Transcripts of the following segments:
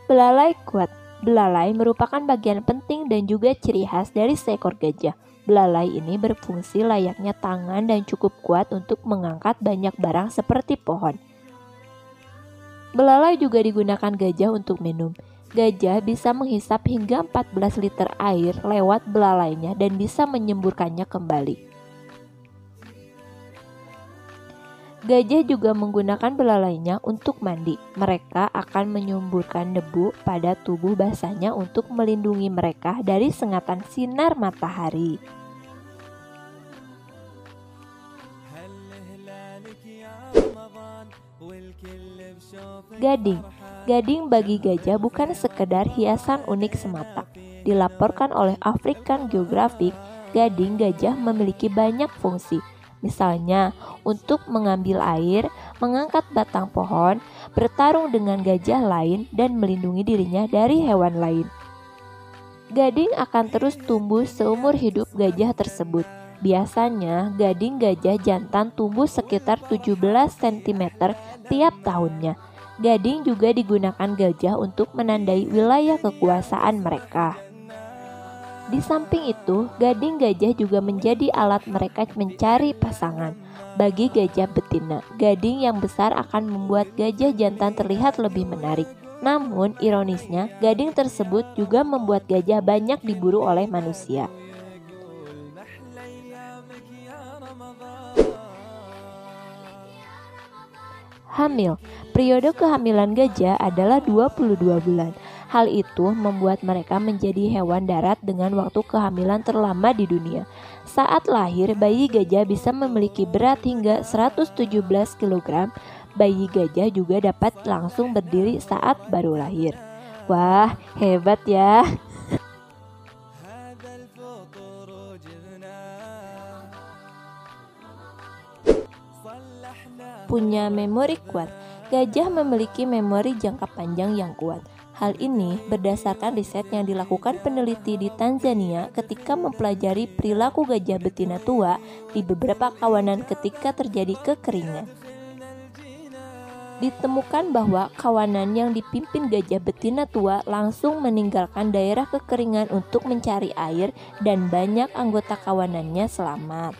Belalai kuat. Belalai merupakan bagian penting dan juga ciri khas dari seekor gajah. Belalai ini berfungsi layaknya tangan dan cukup kuat untuk mengangkat banyak barang seperti pohon. Belalai juga digunakan gajah untuk minum. Gajah bisa menghisap hingga 14 liter air lewat belalainya dan bisa menyemburkannya kembali. Gajah juga menggunakan belalainya untuk mandi. Mereka akan menyemburkan debu pada tubuh basahnya untuk melindungi mereka dari sengatan sinar matahari. Gading. Gading bagi gajah bukan sekedar hiasan unik semata. Dilaporkan oleh African Geographic, gading gajah memiliki banyak fungsi. Misalnya, untuk mengambil air, mengangkat batang pohon, bertarung dengan gajah lain, dan melindungi dirinya dari hewan lain. Gading akan terus tumbuh seumur hidup gajah tersebut. Biasanya, gading gajah jantan tumbuh sekitar 17 cm tiap tahunnya. Gading juga digunakan gajah untuk menandai wilayah kekuasaan mereka. Di samping itu, gading gajah juga menjadi alat mereka mencari pasangan. Bagi gajah betina, gading yang besar akan membuat gajah jantan terlihat lebih menarik. Namun, ironisnya, gading tersebut juga membuat gajah banyak diburu oleh manusia. Hamil. Periode kehamilan gajah adalah 22 bulan. Hal itu membuat mereka menjadi hewan darat dengan waktu kehamilan terlama di dunia. Saat lahir, bayi gajah bisa memiliki berat hingga 117 kg. Bayi gajah juga dapat langsung berdiri saat baru lahir. Wah, hebat ya. Punya memori kuat. Gajah memiliki memori jangka panjang yang kuat. Hal ini berdasarkan riset yang dilakukan peneliti di Tanzania ketika mempelajari perilaku gajah betina tua di beberapa kawanan ketika terjadi kekeringan. Ditemukan bahwa kawanan yang dipimpin gajah betina tua langsung meninggalkan daerah kekeringan untuk mencari air dan banyak anggota kawanannya selamat.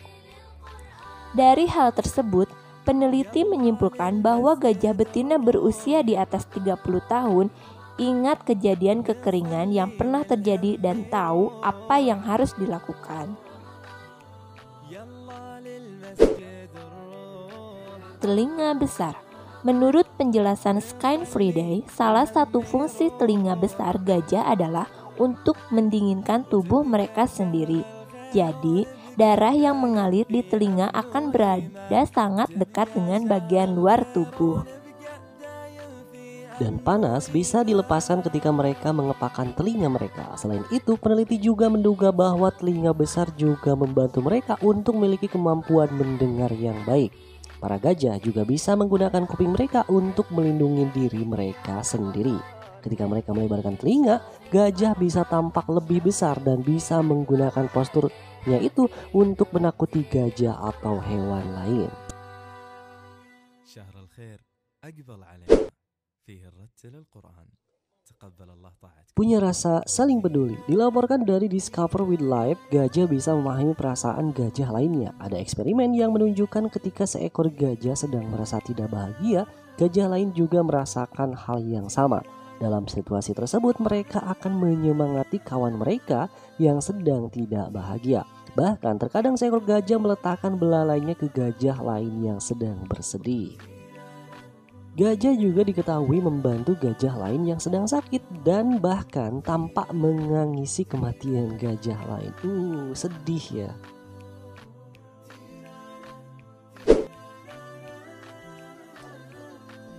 Dari hal tersebut, peneliti menyimpulkan bahwa gajah betina berusia di atas 30 tahun ingat kejadian kekeringan yang pernah terjadi dan tahu apa yang harus dilakukan. Telinga besar. Menurut penjelasan Sky Friday, salah satu fungsi telinga besar gajah adalah untuk mendinginkan tubuh mereka sendiri. Jadi, darah yang mengalir di telinga akan berada sangat dekat dengan bagian luar tubuh. Dan panas bisa dilepaskan ketika mereka mengepakkan telinga mereka. Selain itu, peneliti juga menduga bahwa telinga besar juga membantu mereka untuk memiliki kemampuan mendengar yang baik. Para gajah juga bisa menggunakan kuping mereka untuk melindungi diri mereka sendiri. Ketika mereka melebarkan telinga, gajah bisa tampak lebih besar dan bisa menggunakan posturnya itu untuk menakuti gajah atau hewan lain. Punya rasa saling peduli. Dilaporkan dari Discover Wildlife, gajah bisa memahami perasaan gajah lainnya. Ada eksperimen yang menunjukkan ketika seekor gajah sedang merasa tidak bahagia, gajah lain juga merasakan hal yang sama. Dalam situasi tersebut, mereka akan menyemangati kawan mereka yang sedang tidak bahagia. Bahkan terkadang seekor gajah meletakkan belalainya ke gajah lain yang sedang bersedih. Gajah juga diketahui membantu gajah lain yang sedang sakit dan bahkan tampak menangisi kematian gajah lain. Sedih ya.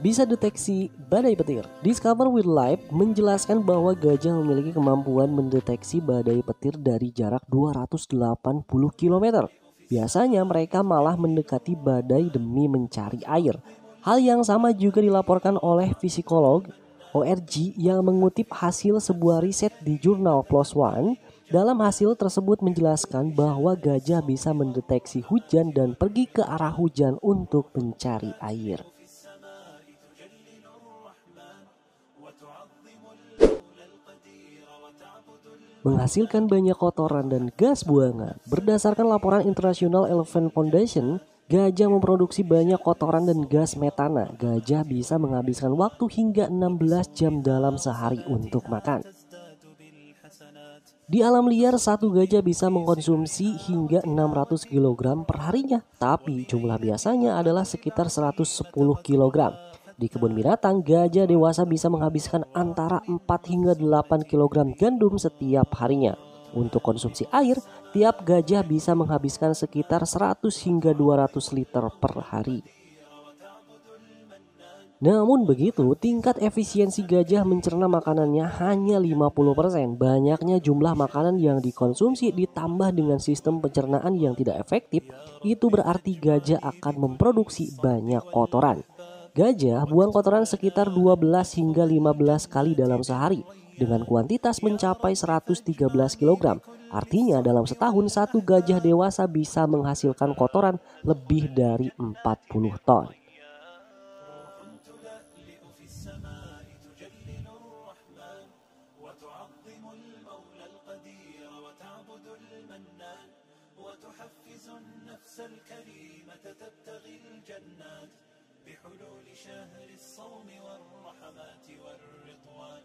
Bisa deteksi badai petir. Discover Wildlife menjelaskan bahwa gajah memiliki kemampuan mendeteksi badai petir dari jarak 280 km. Biasanya mereka malah mendekati badai demi mencari air. Hal yang sama juga dilaporkan oleh psikolog ORG yang mengutip hasil sebuah riset di jurnal PLOS ONE. Dalam hasil tersebut menjelaskan bahwa gajah bisa mendeteksi hujan dan pergi ke arah hujan untuk mencari air. menghasilkan banyak kotoran dan gas buangan. Berdasarkan laporan International Elephant Foundation, gajah memproduksi banyak kotoran dan gas metana. Gajah bisa menghabiskan waktu hingga 16 jam dalam sehari untuk makan. Di alam liar, satu gajah bisa mengkonsumsi hingga 600 kg per harinya, tapi jumlah biasanya adalah sekitar 110 kg. Di kebun binatang, gajah dewasa bisa menghabiskan antara 4 hingga 8 kg gandum setiap harinya. Untuk konsumsi air, tiap gajah bisa menghabiskan sekitar 100 hingga 200 liter per hari. Namun begitu, tingkat efisiensi gajah mencerna makanannya hanya 50%. Banyaknya jumlah makanan yang dikonsumsi ditambah dengan sistem pencernaan yang tidak efektif, itu berarti gajah akan memproduksi banyak kotoran. Gajah buang kotoran sekitar 12 hingga 15 kali dalam sehari dengan kuantitas mencapai 113 kg. Artinya dalam setahun satu gajah dewasa bisa menghasilkan kotoran lebih dari 40 ton. بحلول شهر الصوم والرحمات والرضوان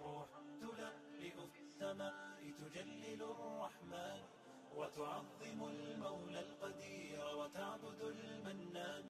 روح تلألئ في السماء تجلل الرحمن وتعظم المولى القدير وتعبد المنان